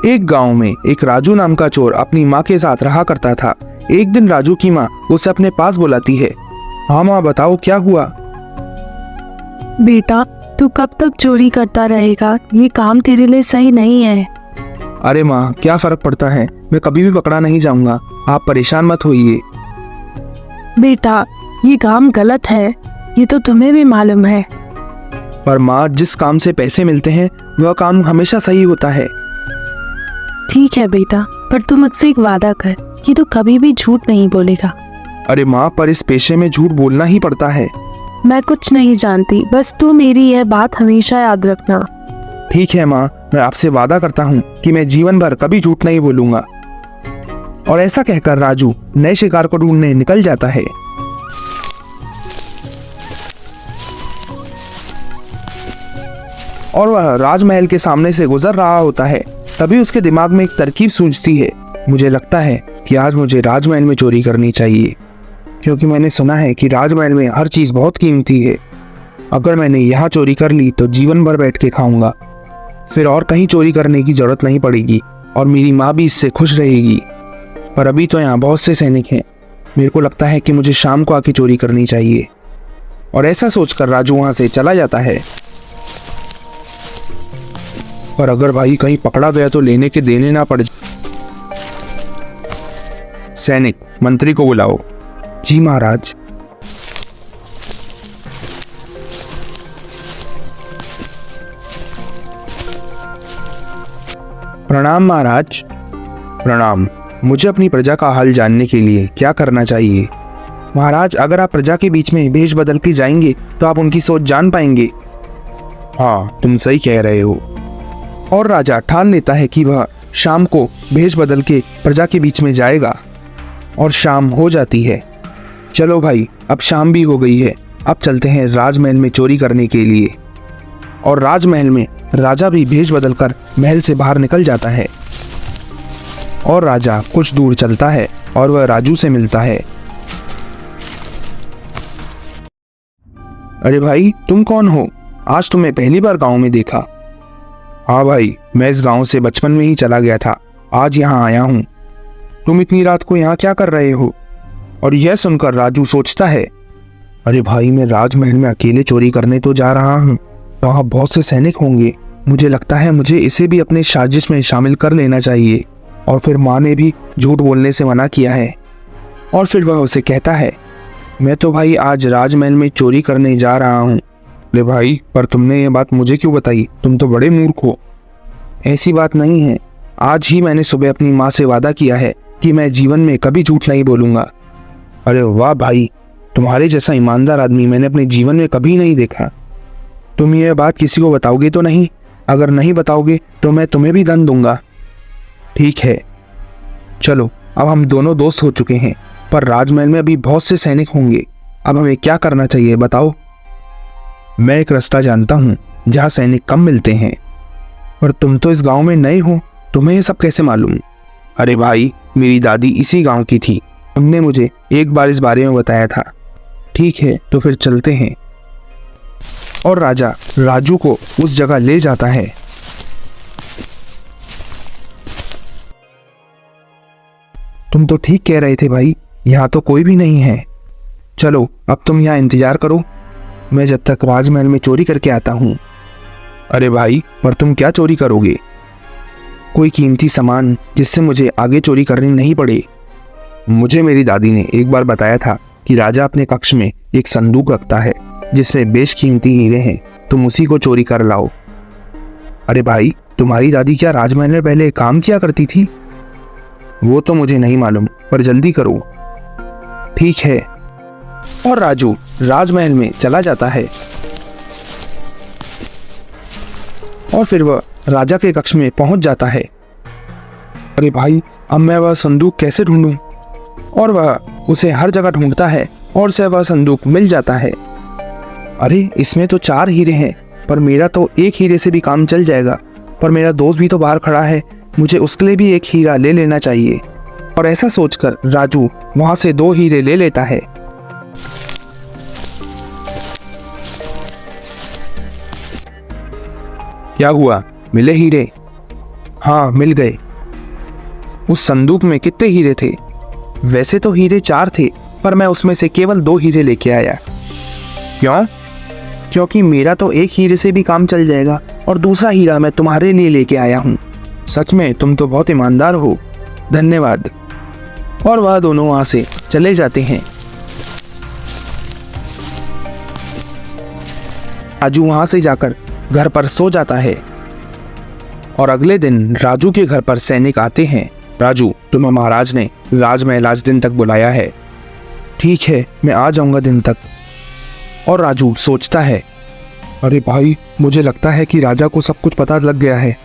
एक गांव में एक राजू नाम का चोर अपनी माँ के साथ रहा करता था। एक दिन राजू की माँ उसे अपने पास बुलाती है। हाँ माँ, बताओ क्या हुआ। बेटा, तू कब तक चोरी करता रहेगा? ये काम तेरे लिए सही नहीं है। अरे माँ, क्या फर्क पड़ता है, मैं कभी भी पकड़ा नहीं जाऊंगा, आप परेशान मत होइए। बेटा, ये काम गलत है, ये तो तुम्हें भी मालूम है। पर माँ, जिस काम से पैसे मिलते हैं वह काम हमेशा सही होता है। ठीक है बेटा, पर तू मुझसे एक वादा कर कि तू कभी भी झूठ नहीं बोलेगा। अरे माँ, पर इस पेशे में झूठ बोलना ही पड़ता है। मैं कुछ नहीं जानती, बस तू मेरी यह बात हमेशा याद रखना। ठीक है माँ, मैं आपसे वादा करता हूँ कि मैं जीवन भर कभी झूठ नहीं बोलूंगा। और ऐसा कहकर राजू नए शिकार को ढूंढने निकल जाता है। और वह राजमहल के सामने से गुजर रहा होता है। तभी उसके दिमाग में एक तरकीब सूझती है। मुझे लगता है कि आज मुझे राजमहल में चोरी करनी चाहिए, क्योंकि मैंने सुना है कि राजमहल में हर चीज बहुत कीमती है। अगर मैंने यहाँ चोरी कर ली तो जीवन भर बैठ के खाऊंगा, फिर और कहीं चोरी करने की जरूरत नहीं पड़ेगी और मेरी माँ भी इससे खुश रहेगी। पर अभी तो यहाँ बहुत से सैनिक हैं, मेरे को लगता है कि मुझे शाम को आके चोरी करनी चाहिए। और ऐसा सोचकर राजू वहां से चला जाता है। पर अगर भाई कहीं पकड़ा गया तो लेने के देने ना पड़ जाए। सैनिक, मंत्री को बुलाओ। जी महाराज। प्रणाम महाराज। प्रणाम। मुझे अपनी प्रजा का हाल जानने के लिए क्या करना चाहिए? महाराज, अगर आप प्रजा के बीच में भेष बदल के जाएंगे तो आप उनकी सोच जान पाएंगे। हाँ, तुम सही कह रहे हो। और राजा ठान लेता है कि वह शाम को भेष बदल के प्रजा के बीच में जाएगा। और शाम हो जाती है। चलो भाई, अब शाम भी हो गई है, अब चलते हैं राजमहल में चोरी करने के लिए। और राजमहल में राजा भी भेष बदलकर महल से बाहर निकल जाता है। और राजा कुछ दूर चलता है और वह राजू से मिलता है। अरे भाई, तुम कौन हो? आज तुम्हें पहली बार गांव में देखा। हाँ भाई, मैं इस गांव से बचपन में ही चला गया था, आज यहाँ आया हूँ। तुम इतनी रात को यहाँ क्या कर रहे हो? और यह सुनकर राजू सोचता है, अरे भाई, मैं राजमहल में अकेले चोरी करने तो जा रहा हूँ, वहाँ बहुत से सैनिक होंगे, मुझे लगता है मुझे इसे भी अपने साजिश में शामिल कर लेना चाहिए। और फिर माँ ने भी झूठ बोलने से मना किया है। और फिर वह उसे कहता है, मैं तो भाई आज राजमहल में चोरी करने जा रहा हूँ। अरे भाई, पर तुमने ये बात मुझे क्यों बताई? तुम तो बड़े मूर्ख हो। ऐसी बात नहीं है, आज ही मैंने सुबह अपनी माँ से वादा किया है कि मैं जीवन में कभी झूठ नहीं बोलूंगा। अरे वाह भाई, तुम्हारे जैसा ईमानदार आदमी मैंने अपने जीवन में कभी नहीं देखा। तुम ये बात किसी को बताओगे तो नहीं? अगर नहीं बताओगे तो मैं तुम्हें भी दंड दूंगा। ठीक है, चलो, अब हम दोनों दोस्त हो चुके हैं, पर राजमहल में अभी बहुत से सैनिक होंगे। अब हमें क्या करना चाहिए, बताओ? मैं एक रास्ता जानता हूँ जहाँ सैनिक कम मिलते हैं। पर तुम तो इस गांव में नए हो, तुम्हें ये सब कैसे मालूम? अरे भाई, मेरी दादी इसी गांव की थी, उनने मुझे एक बार इस बारे में बताया था। ठीक है, तो फिर चलते हैं। और राजा राजू को उस जगह ले जाता है। तुम तो ठीक कह रहे थे भाई, यहाँ तो कोई भी नहीं है। चलो, अब तुम यहाँ इंतजार करो, मैं जब तक राजमहल में चोरी करके आता हूँ। अरे भाई, पर तुम क्या चोरी करोगे? कोई कीमती सामान, जिससे मुझे आगे चोरी करनी नहीं पड़े। मुझे मेरी दादी ने एक बार बताया था कि राजा अपने कक्ष में एक संदूक रखता है जिसमें बेशकीमती हीरे हैं, तुम उसी को चोरी कर लाओ। अरे भाई, तुम्हारी दादी क्या राजमहल में पहले काम किया करती थी? वो तो मुझे नहीं मालूम, पर जल्दी करो। ठीक है। और राजू राजमहल में चला जाता है। और फिर वह राजा के कक्ष में पहुंच जाता है। अरे भाई, अब मैं वह संदूक कैसे ढूंढूं? और वह उसे हर जगह ढूंढता है और उसे वह संदूक मिल जाता है। अरे, इसमें तो 4 हीरे हैं, पर मेरा तो एक हीरे से भी काम चल जाएगा। पर मेरा दोस्त भी तो बाहर खड़ा है, मुझे उसके लिए भी एक हीरा ले लेना चाहिए। और ऐसा सोचकर राजू वहां से 2 हीरे ले लेता है। क्या हुआ, मिले हीरे? हाँ, मिल गए। उस संदूक में कितने हीरे थे? वैसे तो हीरे 4 थे, पर मैं उसमें से केवल 2 हीरे लेके आया। क्यों? क्योंकि मेरा तो एक हीरे से भी काम चल जाएगा और दूसरा हीरा मैं तुम्हारे लिए लेके आया हूँ। सच में तुम तो बहुत ईमानदार हो। धन्यवाद। और वह दोनों वहां से चले जाते हैं। राजू वहां से जाकर घर पर सो जाता है और अगले दिन राजू के घर पर सैनिक आते हैं। राजू, तुम्हें महाराज ने राजमहल आज दिन तक बुलाया है। ठीक है, मैं आ जाऊंगा दिन तक। और राजू सोचता है, अरे भाई, मुझे लगता है कि राजा को सब कुछ पता लग गया है।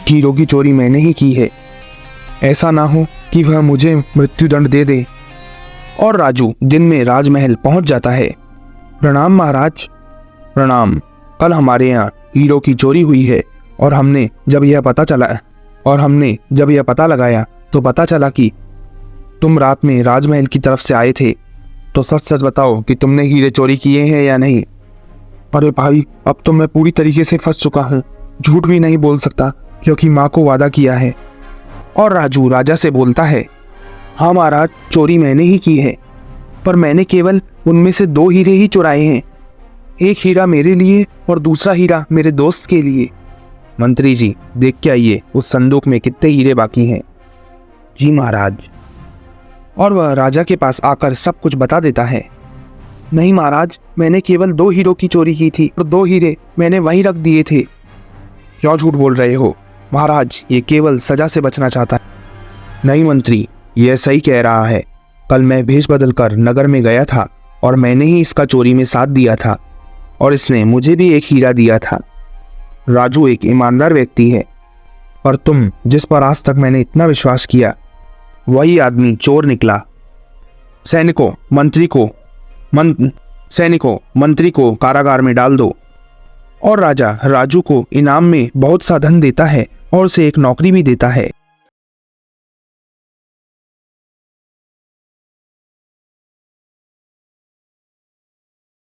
हीरों की चोरी मैंने ही की है। ऐसा ना हो कि वह मुझे मृत्युदंड दे दे। और राजू दिन में राजमहल पहुंच जाता है। प्रणाम महाराज। प्रणाम। कल हमारे यहाँ हीरों की चोरी हुई है और हमने जब यह पता लगाया तो पता चला कि तुम रात में राजमहल की तरफ से आए थे। तो सच सच बताओ कि तुमने हीरे चोरी किए हैं या नहीं। अरे भाई, अब तो मैं पूरी तरीके से फंस चुका हूँ। झूठ भी नहीं बोल सकता क्योंकि माँ को वादा किया है। और राजू राजा से बोलता है, हाँ महाराज, चोरी मैंने ही की है, पर मैंने केवल उनमें से 2 हीरे ही चुराए हैं। एक हीरा मेरे लिए और दूसरा हीरा मेरे दोस्त के लिए। मंत्री जी, देख के आइए उस संदूक में कितने हीरे बाकी हैं। जी महाराज। और वह राजा के पास आकर सब कुछ बता देता है। नहीं महाराज, मैंने केवल 2 हीरों की चोरी की थी और 2 हीरे मैंने वहीं रख दिए थे। क्यों झूठ बोल रहे हो महाराज? ये केवल सजा से बचना चाहता है। नहीं मंत्री, यह सही कह रहा है। कल मैं भेष बदल कर नगर में गया था और मैंने ही इसका चोरी में साथ दिया था और इसने मुझे भी एक हीरा दिया था। राजू एक ईमानदार व्यक्ति है, पर तुम जिस पर आज तक मैंने इतना विश्वास किया, वही आदमी चोर निकला। सैनिकों, मंत्री को कारागार में डाल दो। और राजा राजू को इनाम में बहुत सा धन देता है और उसे एक नौकरी भी देता है।